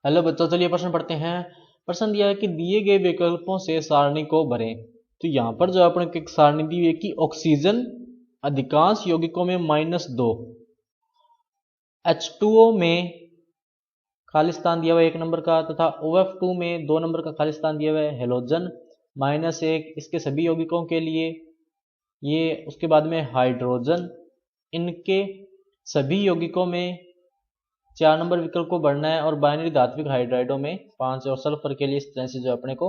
Hello बच्चों, चलिए प्रश्न पढ़ते हैं। प्रश्न दिया है कि दिए गए विकल्पों से सारणी को भरें। तो यहाँ पर जो अपने एक सारणी दी हुई है कि ऑक्सीजन अधिकांश यौगिकों में -2, H2O में खाली स्थान दिया हुआ है 1 नंबर का, तथा OF2 में 2 नंबर का खाली स्थान दिया हुआ है, हेलोजन -1 इसके सभी यौगिकों के लिए ये, उसके बाद में हाइड्रोजन इनके सभी यौगिकों में 4 नंबर विकल्प को भरना है, और बाइनरी धात्विक हाइड्राइडों में 5, और सल्फर के लिए इस तरह से जो अपने को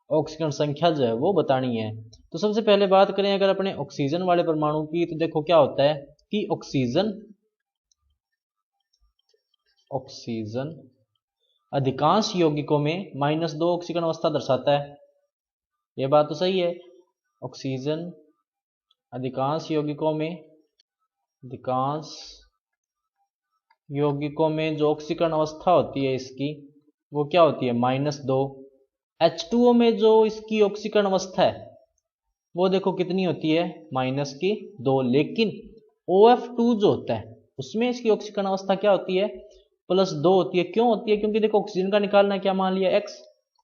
ऑक्सीजन संख्या जो है वो बतानी है। तो सबसे पहले बात करें अगर अपने ऑक्सीजन वाले परमाणु की, तो देखो क्या होता है कि ऑक्सीजन अधिकांश यौगिकों में -2 ऑक्सीकरण अवस्था दर्शाता है। यह बात तो सही है। ऑक्सीजन अधिकांश यौगिकों में जो ऑक्सीकरण अवस्था होती है इसकी, वो क्या होती है, -2। H2O में जो इसकी ऑक्सीकरण अवस्था है वो देखो कितनी होती है, -2। लेकिन OF2 जो होता है उसमें इसकी ऑक्सीकरण अवस्था क्या होती है, +2 होती है। क्यों होती है? क्योंकि देखो ऑक्सीजन का निकालना है, क्या मान लिया, x,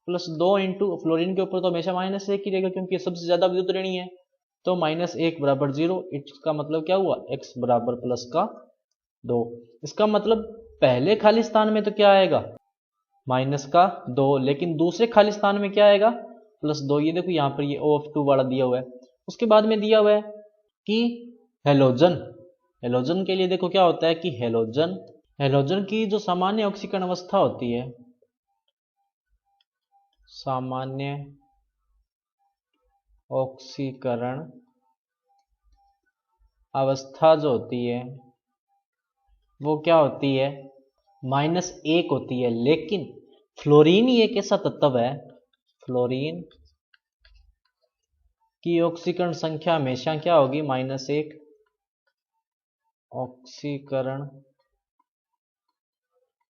+2 इंटू फ्लोरीन के ऊपर तो हमेशा -1 ही रहेगा क्योंकि सबसे ज्यादा विद्युत ऋणी है। तो -1 बराबर 0। इसका मतलब क्या हुआ, x बराबर +2। इसका मतलब पहले खाली स्थान में तो क्या आएगा, -2, लेकिन दूसरे खाली स्थान में क्या आएगा, +2। ये देखो यहाँ पर ये OF2 वाला दिया हुआ है। उसके बाद में दिया हुआ है कि हेलोजन के लिए देखो क्या होता है कि हेलोजन की जो सामान्य ऑक्सीकरण अवस्था होती है, सामान्य ऑक्सीकरण अवस्था जो होती है वो क्या होती है, -1 होती है। लेकिन फ्लोरीन ये एक ऐसा तत्व है, फ्लोरीन की ऑक्सीकरण संख्या हमेशा क्या होगी, -1। ऑक्सीकरण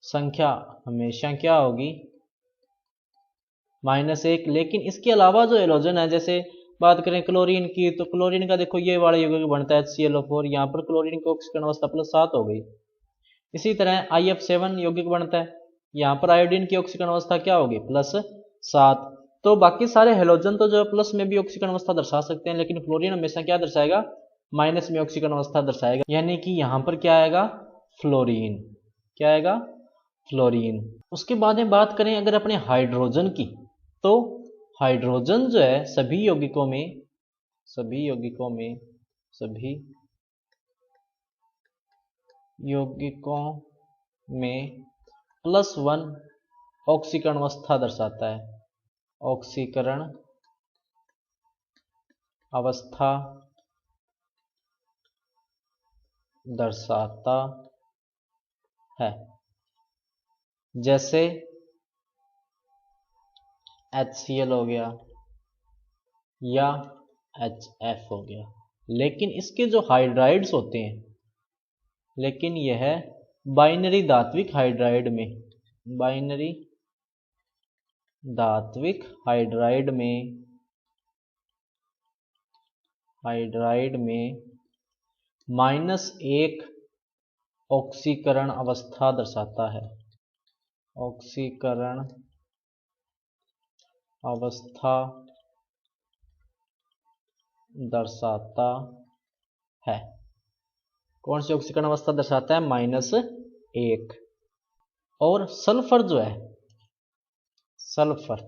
संख्या हमेशा क्या होगी, -1। लेकिन इसके अलावा जो हेलोजन है, जैसे बात करें क्लोरीन की, तो क्लोरीन का देखो ये वाला यौगिक बनता है HClO4, यहाँ पर क्लोरीन की ऑक्सीकरण अवस्था +7 हो गई। इसी तरह IF7 यौगिक बनता है, यहाँ पर आयोडीन की ऑक्सीकरण अवस्था क्या होगी, +7। तो बाकी सारे हेलोजन तो जो प्लस में भी ऑक्सीकरण अवस्था दर्शा सकते हैं, लेकिन फ्लोरीन हमेशा क्या दर्शाएगा, माइनस में ऑक्सीकरण अवस्था दर्शाएगा। यानी कि यहाँ पर क्या आएगा, फ्लोरीन। क्या आएगा, फ्लोरीन। उसके बाद में बात करें अगर अपने हाइड्रोजन की, तो हाइड्रोजन जो है सभी यौगिकों में +1 ऑक्सीकरण अवस्था दर्शाता है, ऑक्सीकरण अवस्था दर्शाता है। जैसे HCl हो गया या HF हो गया। लेकिन इसके जो हाइड्राइड्स होते हैं, लेकिन यह बाइनरी धात्विक हाइड्राइड में -1 ऑक्सीकरण अवस्था दर्शाता है, ऑक्सीकरण अवस्था दर्शाता है। कौन सी ऑक्सीकरण अवस्था दर्शाता है, -1। और सल्फर जो है, सल्फर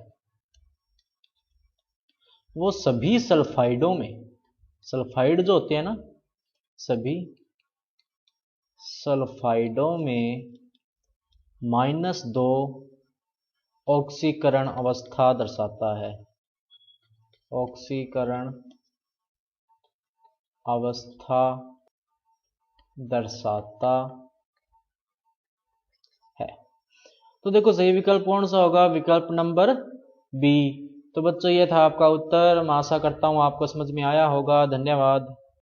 वो सभी सल्फाइडों में, सल्फाइड जो होते हैं ना, सभी सल्फाइडों में -2 ऑक्सीकरण अवस्था दर्शाता है, ऑक्सीकरण अवस्था दर्शाता है। तो देखो सही विकल्प कौन सा होगा, विकल्प नंबर बी। तो बच्चों ये था आपका उत्तर। मैं आशा करता हूं आपको समझ में आया होगा। धन्यवाद।